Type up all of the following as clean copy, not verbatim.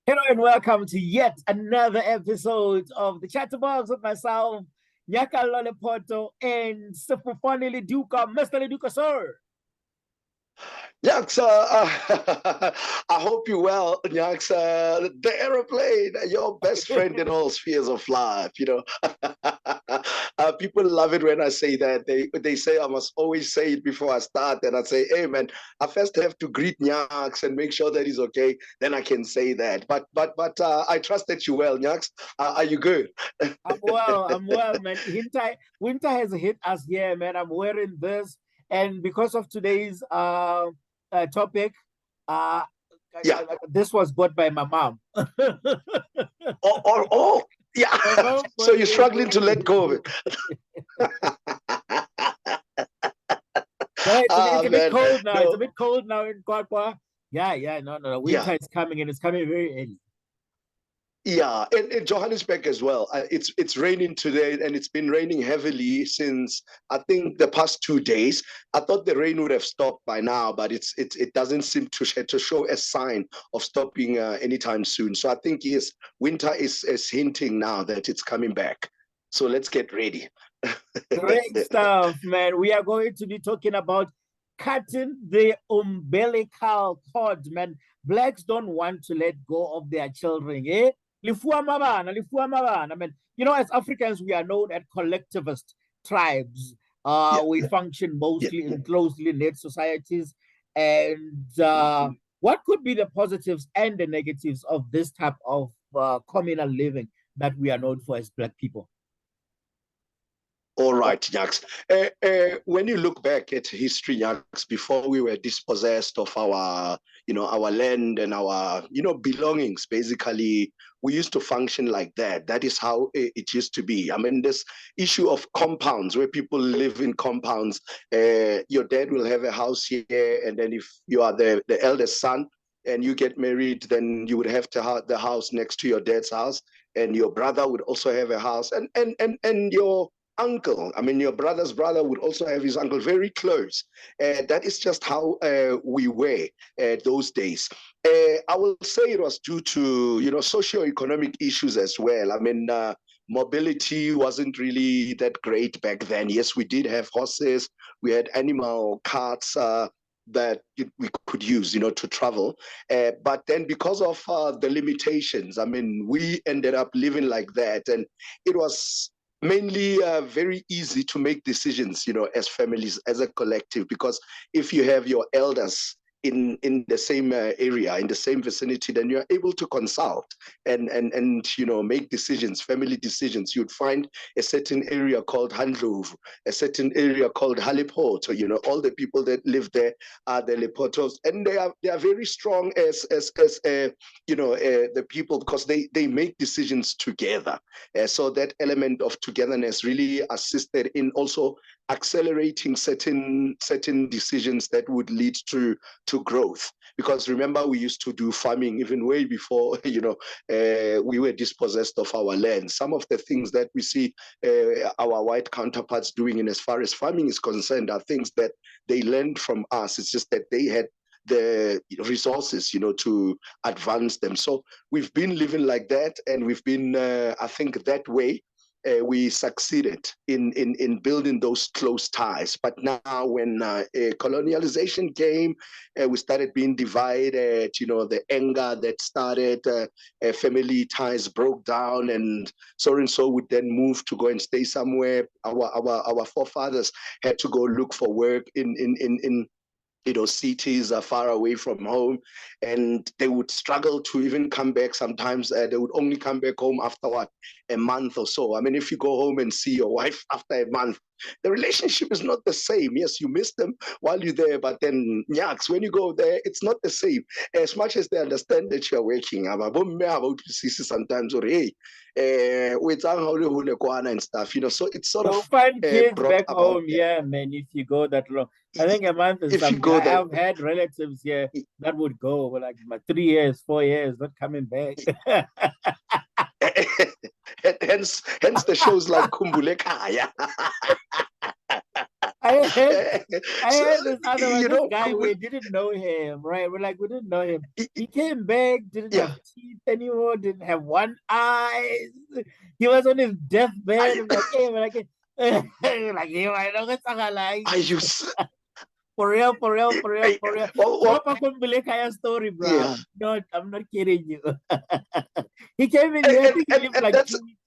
Hello and welcome to yet another episode of the Chatterbox with myself, Nyakallo Lephoto, and Sefofane Leluka. Mr. Leluka, sir. Nyaks, I hope you're well, Nyaks. The aeroplane, your best friend in all spheres of life. People love it when I say that. They say I must always say it before I start, and I say, "Hey, man, I first have to greet Nyaks and make sure that he's okay. Then I can say that." But I trust that you're well, Nyaks. Are you good? I'm well, man. Winter has hit us here, man. I'm wearing this, and because of today's topic, uh, Yeah. this was bought by my mom. Oh, yeah. My mom So bought you're this. struggling to let go of it. No, it's a bit Man, cold now. It's a no, bit cold now in Kwakwa. Yeah. No. yeah. Winter is coming, and it's coming very early. Yeah, in Johannesburg as well. It's raining today, and it's been raining heavily since I think the past 2 days. I thought the rain would have stopped by now, but it doesn't seem to show a sign of stopping anytime soon. So I think yes, winter is hinting now that it's coming back. So let's get ready. Great stuff, man. We are going to be talking about cutting the umbilical cord, man. Blacks don't want to let go of their children. Eh? Lifua mabana, lifua mabana. I mean, as Africans, we are known as collectivist tribes. Yeah, We function yeah. mostly in closely knit societies. And what could be the positives and the negatives of this type of communal living that we are known for as Black people? All right, Jacques. When you look back at history, Jacques, before we were dispossessed of our land and our, belongings, basically, we used to function like that. That is how it used to be. I mean, this issue of compounds, where people live in compounds, your dad will have a house here, and then if you are the eldest son and you get married, then you would have to have the house next to your dad's house, and your brother would also have a house, and your uncle, I mean, your brother's brother would also have his uncle very close. That is just how we were those days. I will say it was due to, socio-economic issues as well. I mean, mobility wasn't really that great back then. Yes, we did have horses, we had animal carts, that we could use, to travel. But then because of the limitations, I mean, we ended up living like that. And it was mainly very easy to make decisions, as families, as a collective, because if you have your elders in the same area, in the same vicinity, then you're able to consult and make decisions, family decisions. You'd find a certain area called Handlovu, a certain area called Lephoto. All the people that live there are the Lephotos, and they are very strong as the people, because they make decisions together. So that element of togetherness really assisted in also accelerating certain decisions that would lead to growth. Because remember, we used to do farming even way before we were dispossessed of our land. Some of the things that we see our white counterparts doing in as far as farming is concerned are things that they learned from us. It's just that they had the resources, to advance them. So we've been living like that, and we've been, I think, that way. We succeeded in building those close ties. But now, when colonialization came, we started being divided. The anger that started, family ties broke down, and so would then move to go and stay somewhere. Our forefathers had to go look for work in cities are far away from home, and they would struggle to even come back. Sometimes they would only come back home after a month or so. I mean, if you go home and see your wife after a month, the relationship is not the same. Yes, you miss them while you're there, but then nyaks, when you go there, it's not the same. As much as they understand that you're working, sometimes, or hey, with and stuff, so it's sort You'll of find kids brought back about home, yeah, man, if you go that long. I think a month is if you some. go there. I've had relatives here that would go for like 3 years, 4 years, not coming back. hence the shows like Khumbulekhaya. I had So, this other one, you this know, guy, we didn't know him, right? We're like, we didn't know him. He came back, didn't yeah. have teeth anymore, didn't have one eye. He was on his deathbed. I'm like, hey, we're like, like, hey, I know what's like. Are you? For real, for real, for real, for real. Well, Proper Khumbulekhaya story, bro. yeah. I'm not kidding you. He came in here, I think he lived And like that's, 2 weeks,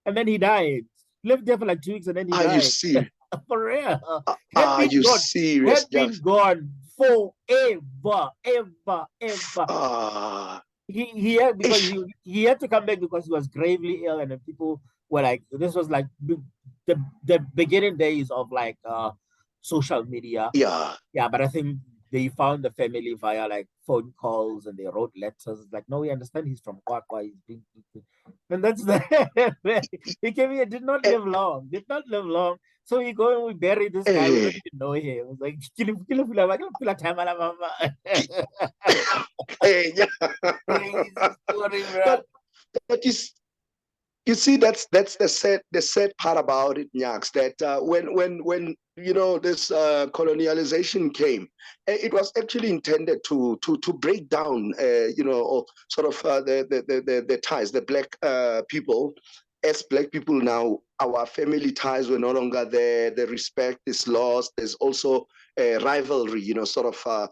and then he died. Lived there for like 2 weeks, and then he are you died. serious? For real. Had Are been you gone, serious, had been Jax? gone forever, ever, ever. Ah, He had because ish. he had to come back because he was gravely ill, and then people were like, this was like the beginning days of like social media. Yeah. Yeah, but I think they found the family via like phone calls, and they wrote letters. Like, no, we understand he's from Kwakwa. And that's the he came here, did not Eh, live long, did not live long. So we go and we bury this guy. We don't eh, even know him. It was like kill him, time, mama. yeah. Crazy story, bro. but but you see, that's the sad part about it, Nyaks, that when you know this colonialization came, it was actually intended to break down you know, or sort of the ties, the black people. As black people now, our family ties were no longer there. The respect is lost. There's also rivalry, you know, sort of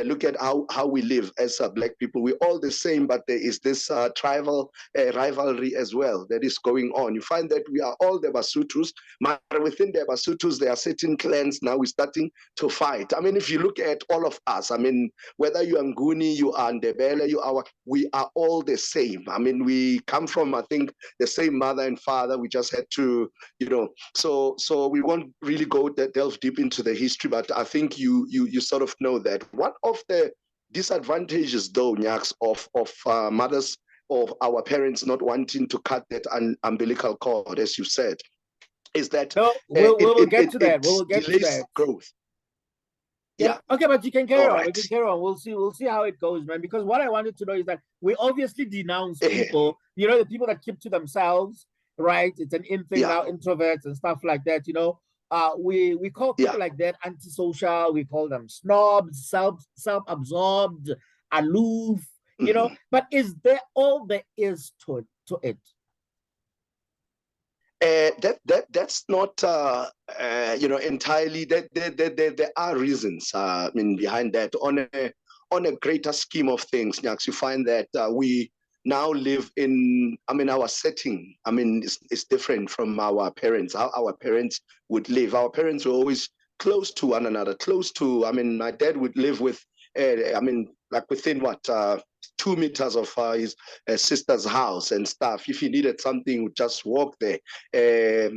look at how we live as black people. We're all the same, but there is this tribal rivalry as well that is going on. You find that we are all the Basutus, but within the Basutus, there are certain clans now we're starting to fight. I mean, if you look at all of us, I mean, whether you are Nguni, you are Ndebele, we are all the same. I mean, we come from, I think, the same mother and father. We just had to, you know, so we won't really go delve deep into the history, but I think you sort of know that one of the disadvantages, though, Nyaks, of mothers, of our parents not wanting to cut that umbilical cord, as you said, is that No, we will get to that. it We will get to delays that. growth. Yeah. Yeah. Okay, but you can carry All on. We right. can carry on. We'll see. We'll see how it goes, man. Because what I wanted to know is that we obviously denounce people. You know, the people that keep to themselves, right? It's an in thing Yeah. now, introverts and stuff like that. You know, we call Yeah. people like that antisocial. We call them snobs, self-absorbed, aloof. You know, Mm-hmm. but is there all there is to it? That's not you know, entirely. That there are reasons I mean, behind that. On a greater scheme of things, Nyaks, you find that we now live in, I mean, our setting, I mean, is different from our parents. How our parents would live. Our parents were always close to one another, close to, I mean, my dad would live with I mean, like within what 2 meters of his sister's house and stuff. If he needed something, would just walk there. I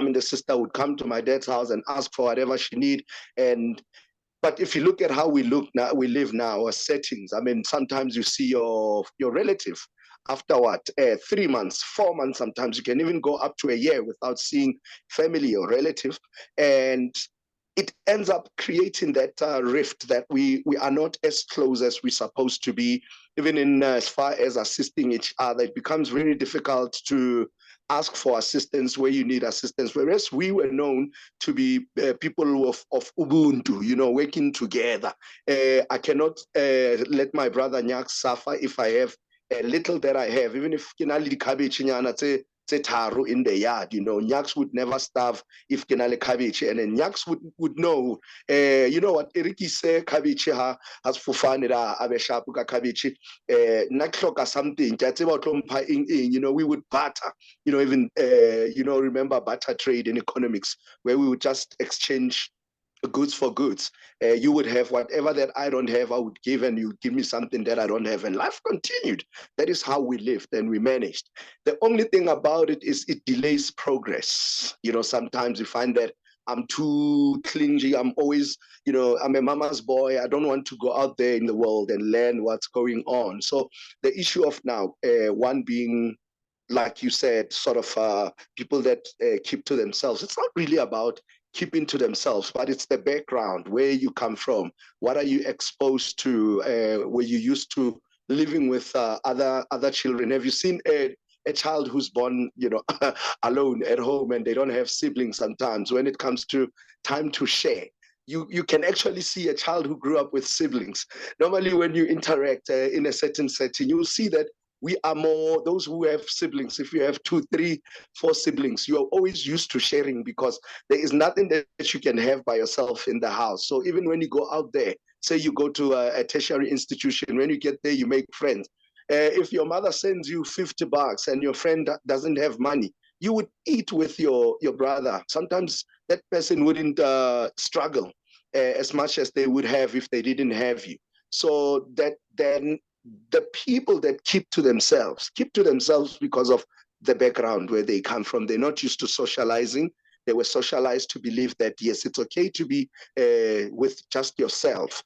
mean, the sister would come to my dad's house and ask for whatever she need. And but if you look at how we live now, our settings. I mean, sometimes you see your relative after what 3 months, 4 months. Sometimes you can even go up to a year without seeing family or relative, and it ends up creating that rift that we are not as close as we're supposed to be, even in as far as assisting each other. It becomes very difficult to ask for assistance where you need assistance, whereas we were known to be people of Ubuntu, you know, working together. I cannot let my brother Nyak suffer if I have a little that I have, even if kinali cabbage in the yard, you know, Nyaks would never starve if kinale cabbage, and then Nyaks would know, you know what, Eriki say cabbage ha has fufane da abeshapu ka cabbage, nakloka something, you know, we would barter, you know, even you know, remember barter trade in economics, where we would just exchange goods for goods. You would have whatever that I don't have, I would give, and you give me something that I don't have, and life continued. That is how we lived and we managed. The only thing about it is it delays progress. You know, sometimes you find that I'm too clingy. I'm always, you know, I'm a mama's boy. I don't want to go out there in the world and learn what's going on. So the issue of now, one being, like you said, sort of people that keep to themselves. It's not really about keeping to themselves, but it's the background, where you come from, what are you exposed to, were you used to living with other children? Have you seen a child who's born, alone at home and they don't have siblings sometimes. When it comes to time to share, you can actually see a child who grew up with siblings. Normally, when you interact in a certain setting, you'll see that we are more those who have siblings. If you have 2, 3, 4 siblings, you are always used to sharing because there is nothing that you can have by yourself in the house. So even when you go out there, say you go to a tertiary institution, when you get there, you make friends. If your mother sends you $50 and your friend doesn't have money, you would eat with your brother. Sometimes that person wouldn't struggle as much as they would have if they didn't have you. So that then the people that keep to themselves because of the background where they come from. They're not used to socializing. They were socialized to believe that, yes, it's okay to be with just yourself,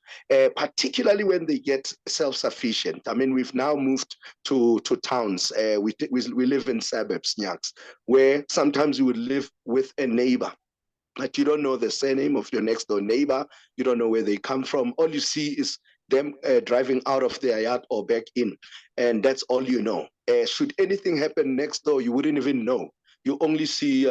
particularly when they get self-sufficient. I mean, we've now moved to towns. We live in suburbs, Nyaks, where sometimes you would live with a neighbor, but you don't know the surname of your next door neighbor. You don't know where they come from. All you see is them driving out of their yard or back in. And that's all you know. Should anything happen next door, you wouldn't even know. You only see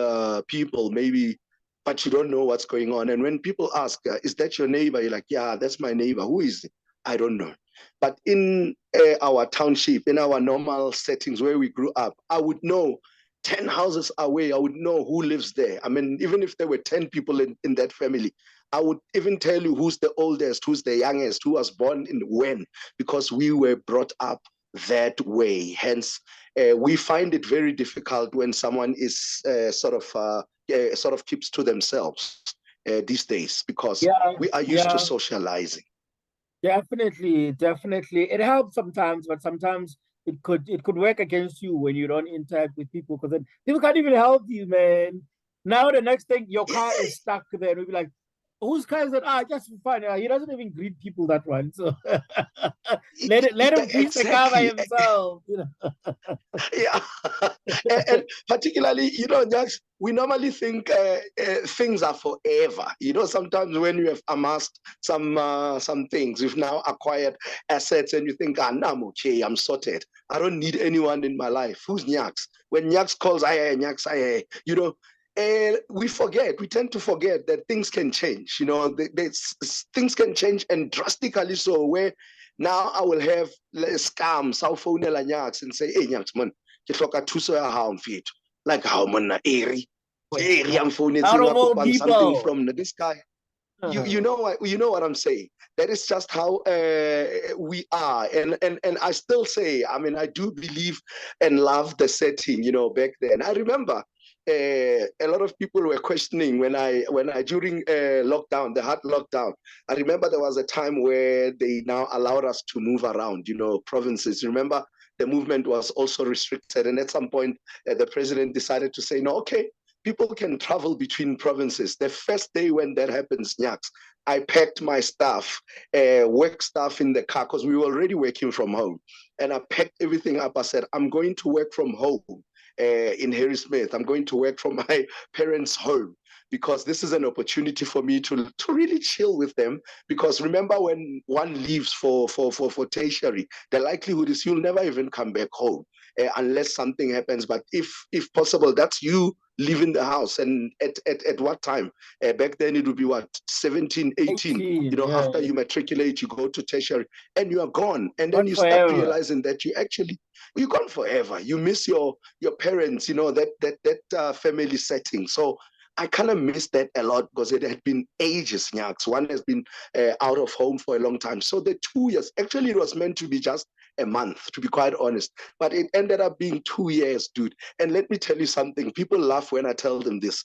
people maybe, but you don't know what's going on. And when people ask, is that your neighbor? You're like, yeah, that's my neighbor. Who is it? I don't know. But in our township, in our normal settings where we grew up, I would know 10 houses away, I would know who lives there. I mean, even if there were 10 people in that family, I would even tell you who's the oldest, who's the youngest, who was born in when, because we were brought up that way. Hence, we find it very difficult when someone is sort of keeps to themselves these days, because we are used to socializing. Definitely. It helps sometimes, but sometimes it could work against you when you don't interact with people, because then people can't even help you, man. Now the next thing, your car is stuck there, and we'll be like, whose car is it? Just for fun. He doesn't even greet people that one. So let him fix the car by Exactly. himself. Yeah. And particularly, just we normally think things are forever. Sometimes when you have amassed some things, you've now acquired assets, and you think, now I'm okay, I'm sorted. I don't need anyone in my life. Who's Nyaks? When Nyaks calls, Nyaks, we tend to forget that things can change. Things can change, and drastically so, where now I will have scams. I'll phone Nyaks and say, hey, Nyaks, man, ke hloka thuso ya hao mfethu. Like, how monna Aery? Aery, I'm phoning Out of all something people. from this guy. You know what I'm saying. That is just how we are, and I still say, I mean, I do believe and love the setting. Back then, I remember a lot of people were questioning when I during lockdown, the hard lockdown. I remember there was a time where they now allowed us to move around. Provinces. Remember, the movement was also restricted, and at some point, the president decided to say, no, okay, people can travel between provinces. The first day when that happens, Nyaks, I packed my stuff, work stuff in the car, because we were already working from home. And I packed everything up. I said, I'm going to work from home in Harrismith. I'm going to work from my parents' home, because this is an opportunity for me to really chill with them. Because remember, when one leaves for tertiary, the likelihood is you'll never even come back home unless something happens. But if possible, that's you leaving the house. And at what time? Back then it would be what, 17, 18. After you matriculate, you go to tertiary and you are gone. And then you start realizing that you're gone forever. You miss your parents, that family setting. So I kind of missed that a lot, because it had been ages, Nyaks. One has been out of home for a long time. So the 2 years, actually it was meant to be just a month, to be quite honest. But it ended up being 2 years, dude. And let me tell you something. People laugh when I tell them this.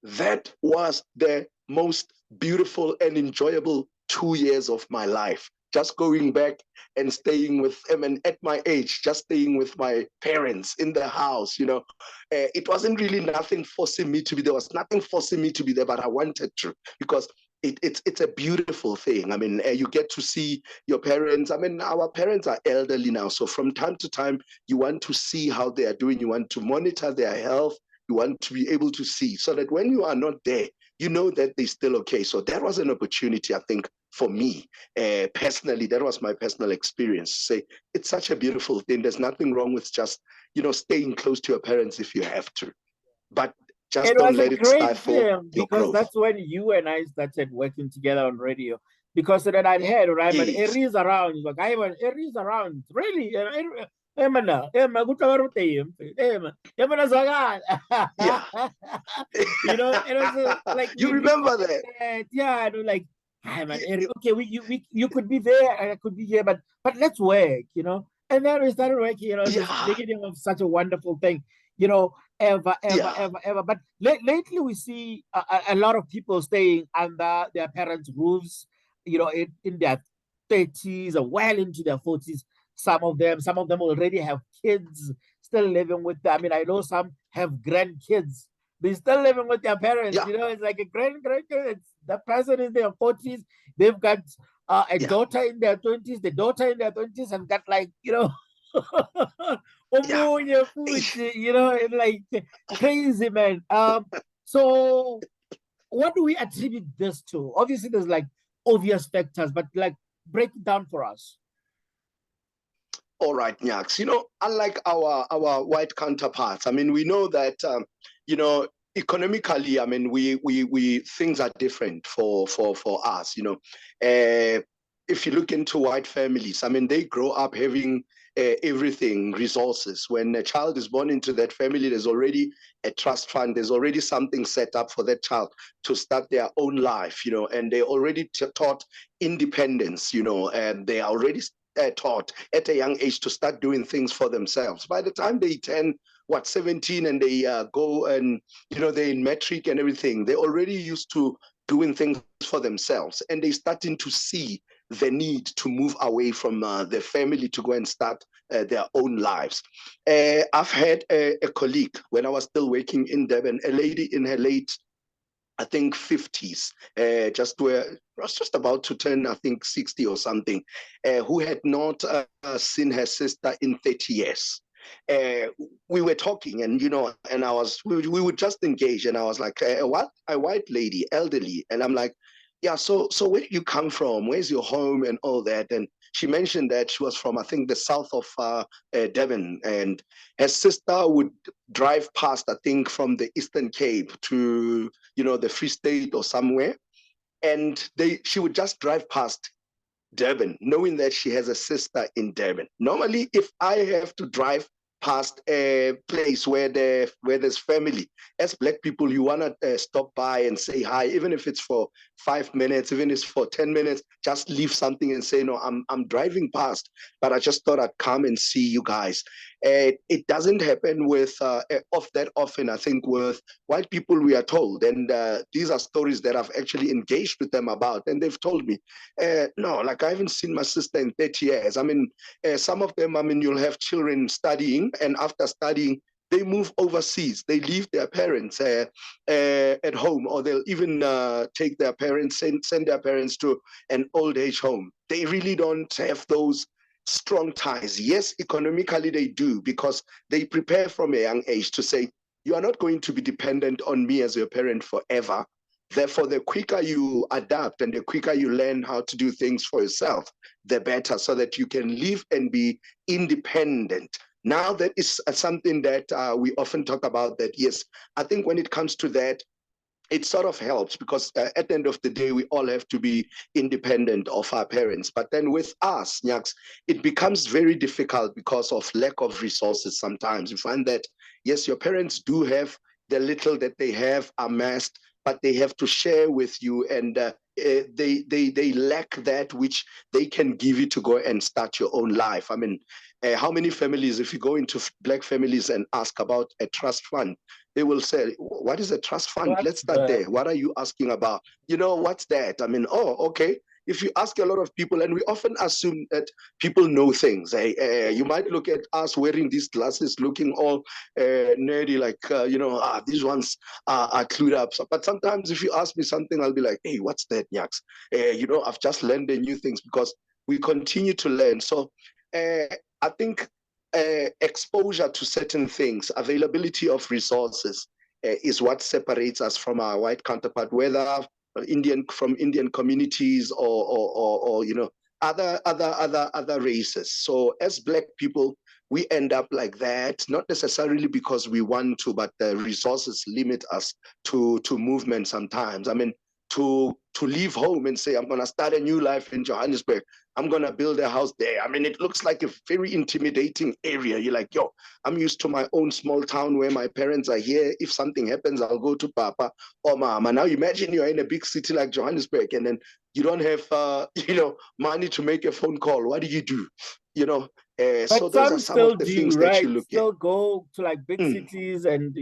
That was the most beautiful and enjoyable 2 years of my life. Just going back and staying with them, and at my age, just staying with my parents in the house. It wasn't really nothing forcing me to be there. Was nothing forcing me to be there, but I wanted to, because it's a beautiful thing. I mean, you get to see your parents. I mean, our parents are elderly now, so from time to time, you want to see how they are doing. You want to monitor their health. You want to be able to see, so that when you are not there, you know that they're still okay. So that was an opportunity, I think, for me. Personally, that was my personal experience. Say, it's such a beautiful thing. There's nothing wrong with just, staying close to your parents if you have to. But just It don't was a let it great stifle film your because growth. that's when you and I started working together on radio. Because then I'd heard, right, man, Yes. Aery's around. He's like, I man, Aery's around. Really? Hey, man, hey, man, good to have you. Hey, man, hey, man, Zagan. Yeah. It was like You we remember that? yeah, I know, like, hi, man, Yeah. Aery, okay, you could be there and I could be here, but let's work. And then we started working, this Yeah. beginning of such a wonderful thing, you know, ever, ever, Yeah. ever, ever. But lately, we see a lot of people staying under their parents' roofs, in their 30s or well into their 40s. Some of them already have kids still living with them. I mean, I know some have grandkids. They're still living with their parents. Yeah. It's like a grandkid. The person is in their 40s. They've got a Yeah. daughter in their 20s, the daughter in their 20s, and got like, Yeah. Omunye futhi, and like crazy, man. So what do we attribute this to? Obviously, there's like obvious factors, but like break it down for us. All right, Nyaks. Unlike our white counterparts, I mean, we know that economically, I mean, we things are different for us. If you look into white families, I mean, they grow up having everything, resources. When a child is born into that family, there's already a trust fund. There's already something set up for that child to start their own life. And they already taught independence. And they are already taught at a young age to start doing things for themselves. By the time they turn 17 and they go and they're in metric and everything, they're already used to doing things for themselves, and they're starting to see the need to move away from their family to go and start their own lives. I've had a colleague when I was still working in Durban, a lady in her late, I think, 50s, was just about to turn, I think, 60 or something, who had not seen her sister in 30 years. We were talking, and and we would just engage, and I was like, what? A white lady, elderly, and I'm like, yeah. So where do you come from? Where's your home and all that? And she mentioned that she was from, I think, the south of Devon, and her sister would drive past, I think, from the Eastern Cape to the Free State or somewhere, and she would just drive past Durban, knowing that she has a sister in Durban. Normally, if I have to drive past a place where there's family, as Black people, you want to stop by and say hi, even if it's for 5 minutes, even if it's for 10 minutes, just leave something and say, no, I'm driving past, but I just thought I'd come and see you guys. It doesn't happen with of that often, I think, with white people, we are told. And these are stories that I've actually engaged with them about. And they've told me, no, like I haven't seen my sister in 30 years. I mean, some of them, I mean, you'll have children studying, and after studying, they move overseas. They leave their parents at home, or they'll even take their parents, send their parents to an old age home. They really don't have those strong ties. Yes, economically they do, because they prepare from a young age to say, you are not going to be dependent on me as your parent forever. Therefore, the quicker you adapt and the quicker you learn how to do things for yourself, the better, so that you can live and be independent. Now, that is something that we often talk about, that, yes, I think when it comes to that, it sort of helps, because at the end of the day, we all have to be independent of our parents. But then with us, Nyaks, it becomes very difficult because of lack of resources. Sometimes you find that, yes, your parents do have the little that they have amassed, but they have to share with you, and they lack that which they can give you to go and start your own life. I mean, how many families, if you go into Black families and ask about a trust fund, they will say, what is a trust fund? Let's start there. What are you asking about? What's that? I mean, oh, okay. If you ask a lot of people, and we often assume that people know things. You might look at us wearing these glasses, looking all nerdy, like, these ones are clued up. So, but sometimes if you ask me something, I'll be like, hey, what's that, Nyaks? I've just learned the new things, because we continue to learn. So I think exposure to certain things, availability of resources, is what separates us from our white counterpart, whether from Indian communities, or other races. So as Black people, we end up like that, not necessarily because we want to, but the resources limit us to movement sometimes. I mean, to leave home and say, I'm going to start a new life in Johannesburg, I'm going to build a house there. I mean, it looks like a very intimidating area. You're like, yo, I'm used to my own small town where my parents are here. If something happens, I'll go to Papa or Mama. Now imagine you're in a big city like Johannesburg, and then you don't have, money to make a phone call. What do you do? But So those are some some of still the do, things that right? you look at. Still go to like big cities and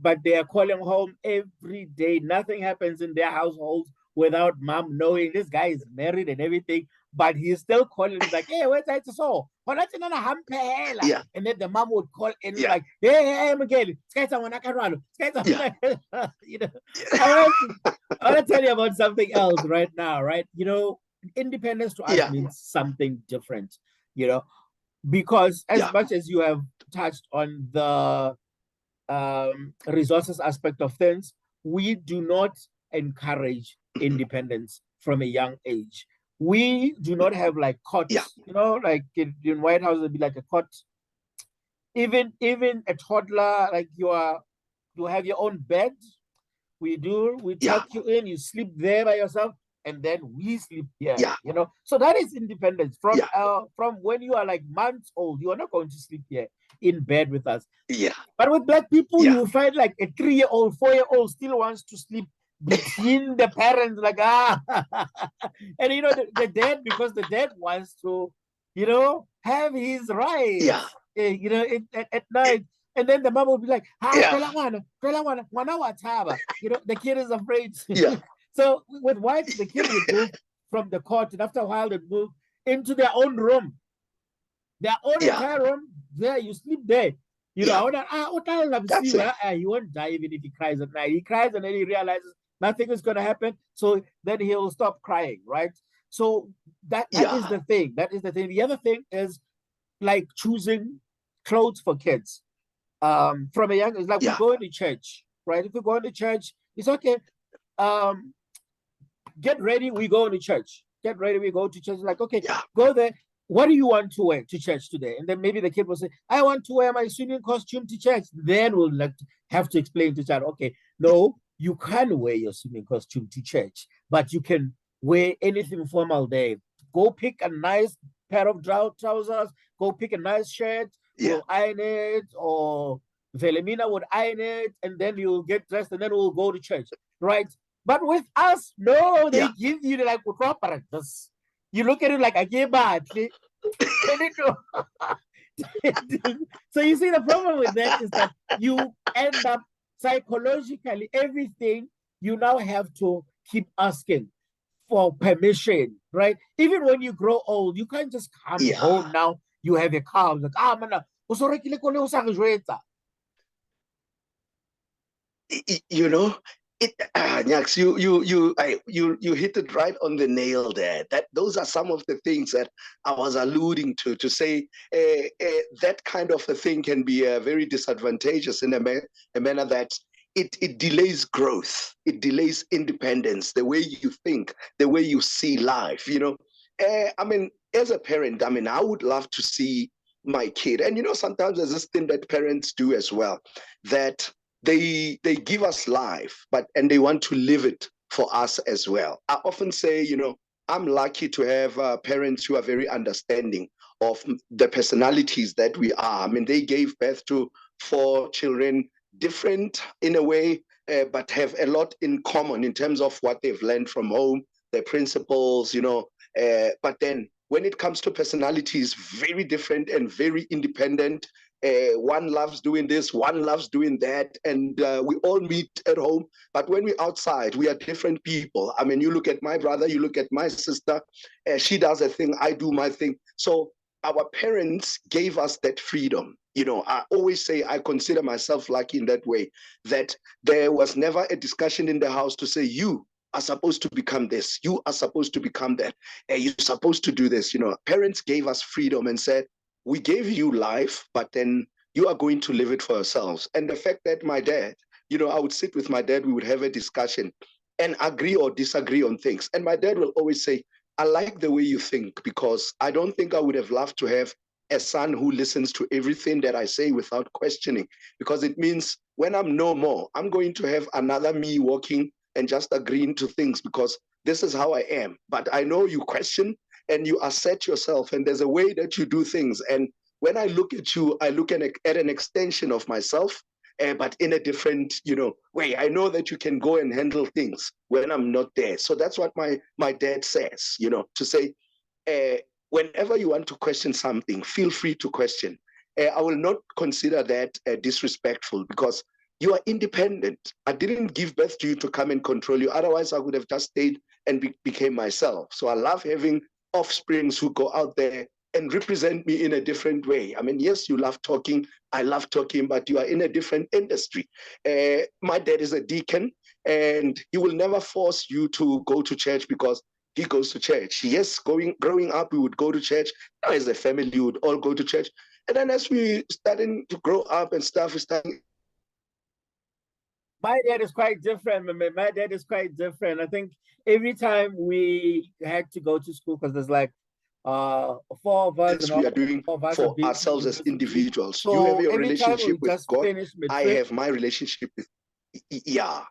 but they are calling home every day. Nothing happens in their households without mom knowing. This guy is married and everything, but he's still calling. He's like, hey, where's that so? Yeah. And then the mom would call in Yeah. like, hey, Miguel, Yeah. I want to tell you about something else right now, right? Independence to us Yeah. means something different, because as much as you have touched on the resources aspect of things, we do not encourage independence from a young age. We do not have like cots, like in White House, it'd be like a cot. Even a toddler, like you have your own bed. We tuck you in, you sleep there by yourself, and then we sleep here. So that is independence from when you are like months old. You are not going to sleep here in bed with us. But with Black people, you will find like a 3-year-old, 4-year-old still wants to sleep between the parents, like and the dad, because the dad wants to have his rights at night. And then the mom will be like, the kid is afraid. So with whites, the kid would move from the cot, and after a while, they'd move into their own room. Their own entire room. There, you sleep there. He won't die even if he cries at night. He cries and then he realizes nothing is going to happen. So then he'll stop crying, right? So that is the thing. That is the thing. The other thing is like choosing clothes for kids. From a young, it's like we go into church, right? If we go into church, it's okay. Get ready, we go into church. Get ready, we go to church. Like, okay, go there. What do you want to wear to church today? And then maybe the kid will say, I want to wear my swimming costume to church. Then we'll have to explain to child, okay, no, you can wear your swimming costume to church, but you can wear anything formal there. Go pick a nice pair of trousers, go pick a nice shirt, we'll iron it, or Velemina would iron it, and then you'll get dressed, and then we'll go to church, right? But with us, no, they give you like this. You look at it like I gave back. So you see, the problem with that is that you end up psychologically, everything you now have to keep asking for permission, right? Even when you grow old, you can't just come home now. You have a car. Like, man, Nyaks, you hit it right on the nail there. Those are some of the things that I was alluding to say that kind of a thing can be very disadvantageous in a manner that it delays growth, it delays independence, the way you think, the way you see life. I mean, as a parent, I would love to see my kid, and sometimes there's this thing that parents do as well, that they give us life, and they want to live it for us as well. I often say, I'm lucky to have parents who are very understanding of the personalities that we are. I mean, they gave birth to 4 children, different in a way, but have a lot in common in terms of what they've learned from home, their principles, but then when it comes to personalities, very different and very independent. One loves doing this, one loves doing that, and we all meet at home. But when we're outside, we are different people. I mean, you look at my brother, you look at my sister, she does a thing, I do my thing. So our parents gave us that freedom. I always say I consider myself lucky in that way, that there was never a discussion in the house to say, you are supposed to become this, you are supposed to become that, you're supposed to do this. Parents gave us freedom and said, we gave you life, but then you are going to live it for yourselves. And the fact that my dad I would sit with my dad, we would have a discussion and agree or disagree on things. And my dad will always say, I like the way you think, because I don't think I would have loved to have a son who listens to everything that I say without questioning, because it means when I'm no more, I'm going to have another me walking and just agreeing to things because this is how I am. But I know you question and you assert yourself, and there's a way that you do things. And when I look at you, I look at an extension of myself, but in a different, way. I know that you can go and handle things when I'm not there. So that's what my dad says, to say, whenever you want to question something, feel free to question. I will not consider that disrespectful, because you are independent. I didn't give birth to you to come and control you. Otherwise, I would have just stayed and became myself. So I love having offsprings who go out there and represent me in a different way. I mean, yes, you love talking. I love talking, but you are in a different industry. My dad is a deacon, and he will never force you to go to church because he goes to church. Yes, growing up, we would go to church. Now, as a family, we would all go to church. And then as we starting to grow up and stuff, we starting. My dad is quite different. My dad is quite different. I think every time we had to go to school, because there's like four of us, and We all are doing four of us have for been to ourselves as university. individuals. You have So your every time relationship we with just God. finish I matric. have my relationship with, yeah.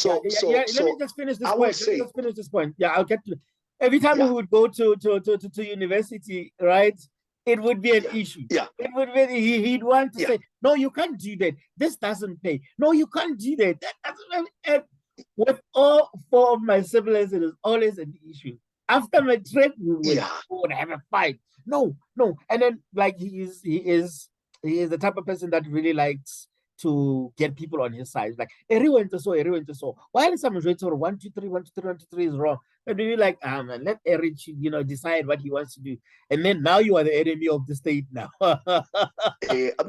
Yeah. Let me just finish this I will point. Let me say, just finish this point. Yeah, I'll get to it. Every time we yeah, would go to university, right? It would be an issue. yeah, It would be he'd want to yeah, say, no, you can't do that. This doesn't pay. No, you can't do that. That doesn't. And with all four of my siblings, it is always an issue. After my trip, yeah, we would have a fight. No, no. And then like he is the type of person that really likes to get people on his side. Like everyone to so, everyone to so. While some rates or 1, 2, 3, 1, 2, 3, 1, 2, 3 is wrong. But really like, man, let Aery, decide what he wants to do. And then now you are the enemy of the state now. I'm not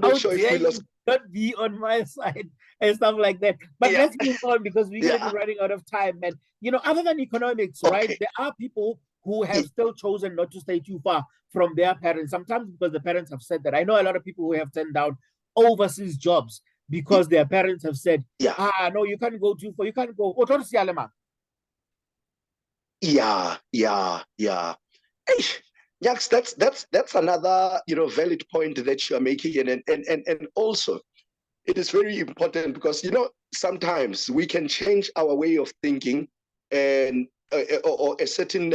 How sure if dare we lost. you not be on my side and stuff like that. But Yeah, let's move on because we're going to yeah, be running out of time. And, other than economics, right, okay, there are people who have still chosen not to stay too far from their parents, sometimes because the parents have said that. I know a lot of people who have turned down overseas jobs because their parents have said, yeah, no, you can't go too far. You can't go. yeah. Hey, Yax, that's another valid point that you are making, and also it is very important because sometimes we can change our way of thinking, and or a certain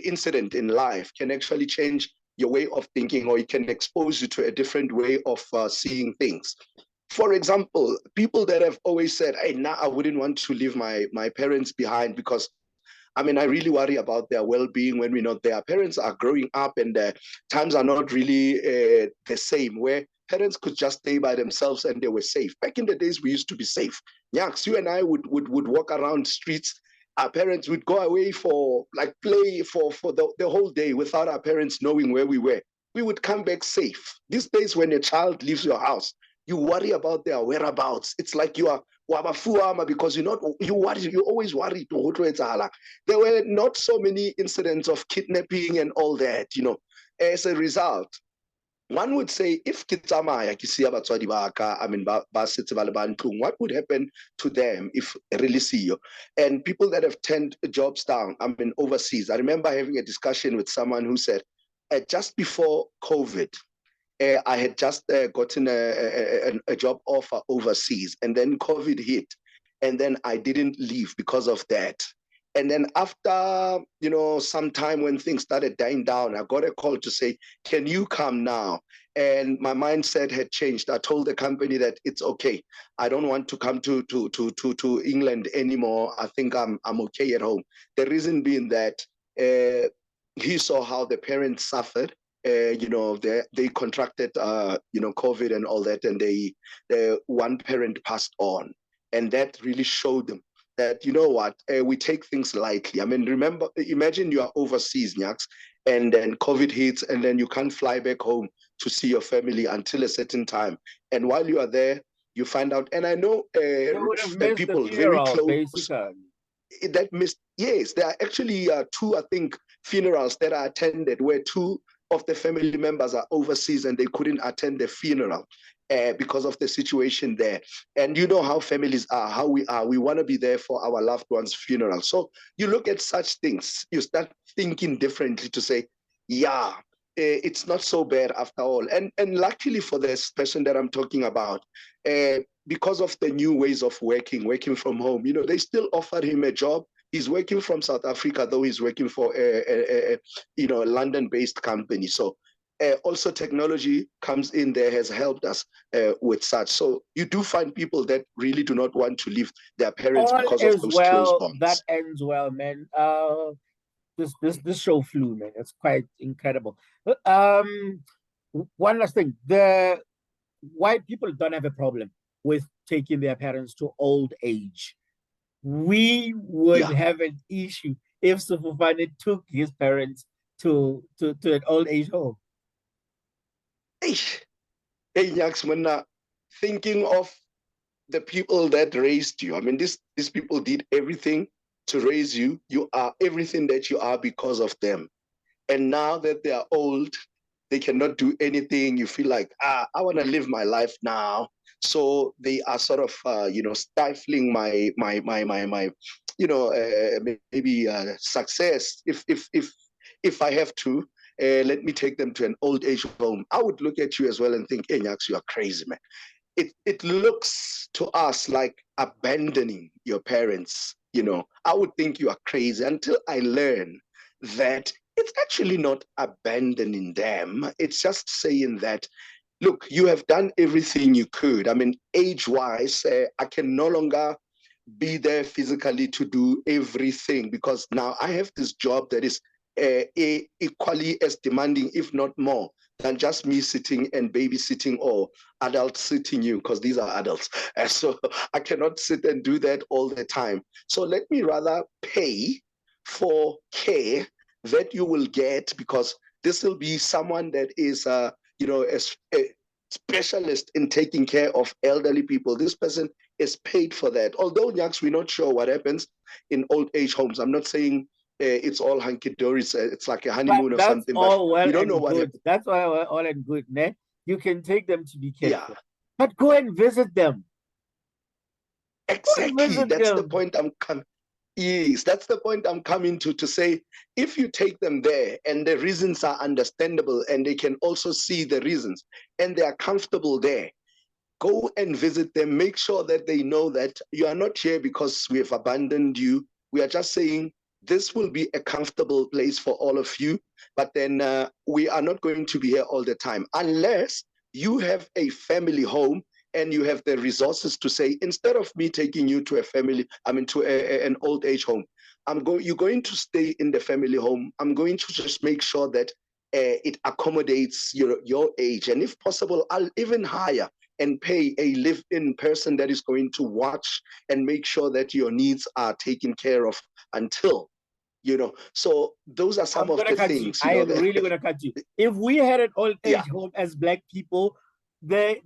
incident in life can actually change your way of thinking, or it can expose you to a different way of seeing things. For example, people that have always said, hey, now I wouldn't want to leave my parents behind because I mean, I really worry about their well-being when we know their parents are growing up and times are not really the same, where parents could just stay by themselves and they were safe. Back in the days, we used to be safe. Yaks, you and I would walk around streets. Our parents would go away for like play for the whole day without our parents knowing where we were. We would come back safe. These days, when a child leaves your house, you worry about their whereabouts. It's like you are because you always worry to. There were not so many incidents of kidnapping and all that, As a result, one would say, if kitsamaya kisia batswadi ba ka, I mean, ba setse ba le ba ntlong, what would happen to them if really see you? And people that have turned jobs down, I mean, overseas. I remember having a discussion with someone who said, just before COVID, I had just gotten a job offer overseas, and then COVID hit, and then I didn't leave because of that. And then after, some time when things started dying down, I got a call to say, can you come now? And my mindset had changed. I told the company that it's okay. I don't want to come to England anymore. I think I'm okay at home. The reason being that he saw how the parents suffered. They contracted, COVID and all that, and one parent passed on, and that really showed them that we take things lightly. I mean, imagine you are overseas, Nyaks, and then COVID hits, and then you can't fly back home to see your family until a certain time. And while you are there, you find out. And I know They would have missed the people very funeral, close basically. that missed. Yes, there are actually two, I think, funerals that I attended where two of the family members are overseas and they couldn't attend the funeral. because of the situation there. And you know how families are, how we are. We want to be there for our loved one's funeral. So you look at such things, you start thinking differently to say, yeah, it's not so bad after all. And luckily for this person that I'm talking about, because of the new ways of working from home, you know, they still offered him a job. He's working from South Africa, though he's working for a London-based company. So also technology comes in there, has helped us with such. So you do find people that really do not want to leave their parents All because of is those close well that bonds. ends well, man. This show flew, man. It's quite incredible. Um, one last thing: the white people don't have a problem with taking their parents to old age. We would Yeah. have an issue if Sefofane took his parents to an old age home. Hey, hey, Nyaks, when thinking of the people that raised you, I mean, these people did everything to raise you. You are everything that you are because of them. And now that they are old, they cannot do anything. You feel like, I want to live my life now. So they are sort of, stifling my maybe success. If I have to, let me take them to an old age home. I would look at you as well and think, hey, Nyaks, you are crazy, man. It looks to us like abandoning your parents. You know, I would think you are crazy until I learn that it's actually not abandoning them. It's just saying that, look, you have done everything you could. I mean, age-wise, I can no longer be there physically to do everything because now I have this job that is equally as demanding, if not more, than just me sitting and babysitting or adults sitting you, because these are adults. So I cannot sit and do that all the time. So let me rather pay for care that you will get, because this will be someone that is, a specialist in taking care of elderly people. This person is paid for that. Although, Nyaks, we're not sure what happens in old age homes. I'm not saying it's all hunky-dory, it's like a But honeymoon or that's something, but all well we don't know and what good. happens. That's all and good, ne? You can take them to be cared Yeah, for. But go and visit them. Go and exactly. visit That's the them. point I'm coming. Yes, that's the point I'm coming to say, if you take them there and the reasons are understandable and they can also see the reasons and they are comfortable there, go and visit them. Make sure that they know that you are not here because we have abandoned you. We are just saying this will be a comfortable place for all of you, but then we are not going to be here all the time unless you have a family home and you have the resources to say, instead of me taking you to an old age home, you're going to stay in the family home. I'm going to just make sure that it accommodates your age, and if possible, I'll even hire and pay a live-in person that is going to watch and make sure that your needs are taken care of until, so those are some I'm of gonna the cut you. things, I am that, really gonna cut you. If we had an old yeah, age home as Black people, the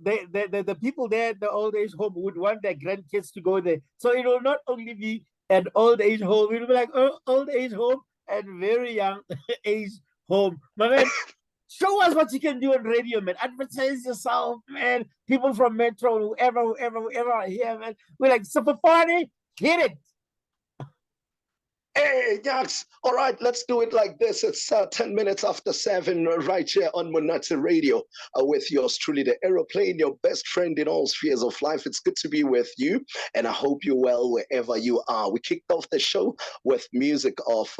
people there at the old age home would want their grandkids to go there. So it will not only be an old age home, it will be like old age home and very young age home. My man, show us what you can do on radio, man. Advertise yourself, man. People from Metro, whoever are here, man. We're like, super funny, hit it. Hey, Nyaks. All right, let's do it like this. It's 10 minutes after 7 right here on Monate Radio with yours truly, the aeroplane, your best friend in all spheres of life. It's good to be with you, and I hope you're well wherever you are. We kicked off the show with music of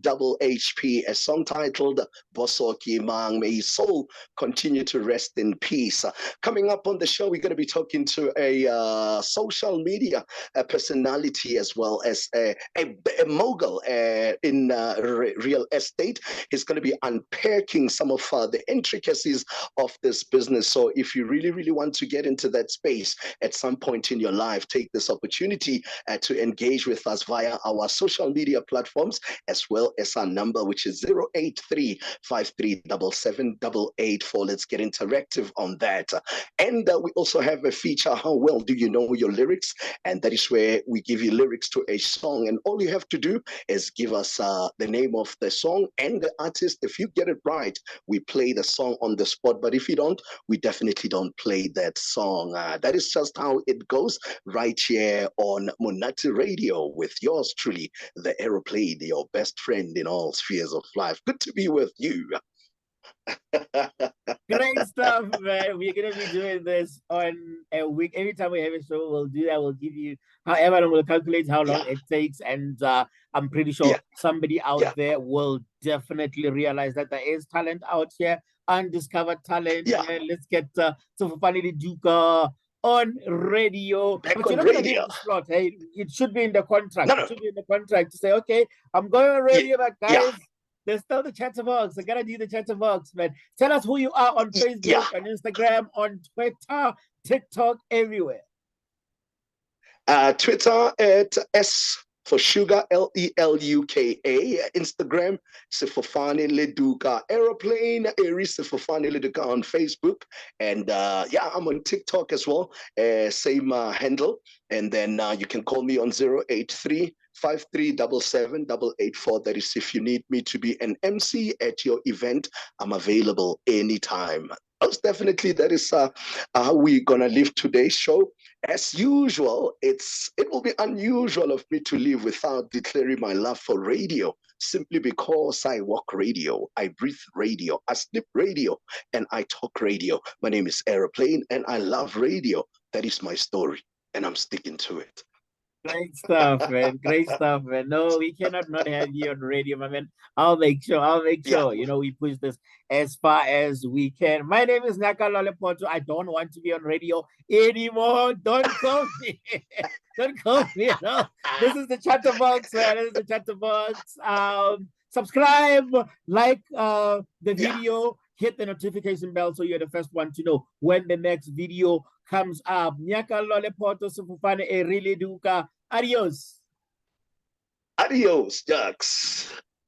Double HP, a song titled Bosoki Mang. May his soul continue to rest in peace. Coming up on the show, we're going to be talking to a social media personality as well as a mogul in real estate. He's going to be unpacking some of the intricacies of this business. So if you really, really want to get into that space at some point in your life, take this opportunity to engage with us via our social media platforms, as well as our number, which is 083-5377-884. Let's get interactive on that. And we also have a feature, How Well Do You Know Your Lyrics? And that is where we give you lyrics to a song. And all you have to do is give us the name of the song and the artist. If you get it right, we play the song on the spot. But if you don't, we definitely don't play that song. That is just how it goes right here on Monate Radio with yours truly, the Aeroplane, your best friend in all spheres of life. Good to be with you. Great stuff, man. We're gonna be doing this on a week. Every time we have a show, we'll do that. We'll give you, however, we'll calculate how long it takes, and I'm pretty sure somebody out there will definitely realize that there is talent out here, undiscovered talent. Man. Let's get Sefofane Leluka on radio. Back but on you're not radio. gonna get the slot. Hey, it should be in the contract. No. It should be in the contract to say, okay, I'm going on radio, but guys. There's still the chatterbox. I gotta do the chatterbox, man. Tell us who you are on Facebook, on Instagram, on Twitter, TikTok, everywhere. Twitter at S for sugar, Leluka. Instagram, Sefofane Leluka. Aeroplane, Aery Sefofane Leluka on Facebook. And I'm on TikTok as well. Same handle. And then you can call me on 083 5377-884. That is if you need me to be an MC at your event. I'm available anytime. Most definitely, that is how we're gonna live today's show. As usual, it will be unusual of me to live without declaring my love for radio, simply because I walk radio, I breathe radio, I sleep radio, and I talk radio. My name is Aeroplane, and I love radio. That is my story, and I'm sticking to it. Great stuff, man. Great stuff, man. No, we cannot not have you on radio, my man. I'll make sure. You know, we push this as far as we can. My name is Nyakallo Lephoto. I don't want to be on radio anymore. Don't call me. Don't call me. No. This is the chatterbox, man. This is the chatterbox. Subscribe, like the video, hit the notification bell so you're the first one to know when the next video comes up. Nyakallo Lephoto, Sefofane Leluka. Adios. Adios, Jux.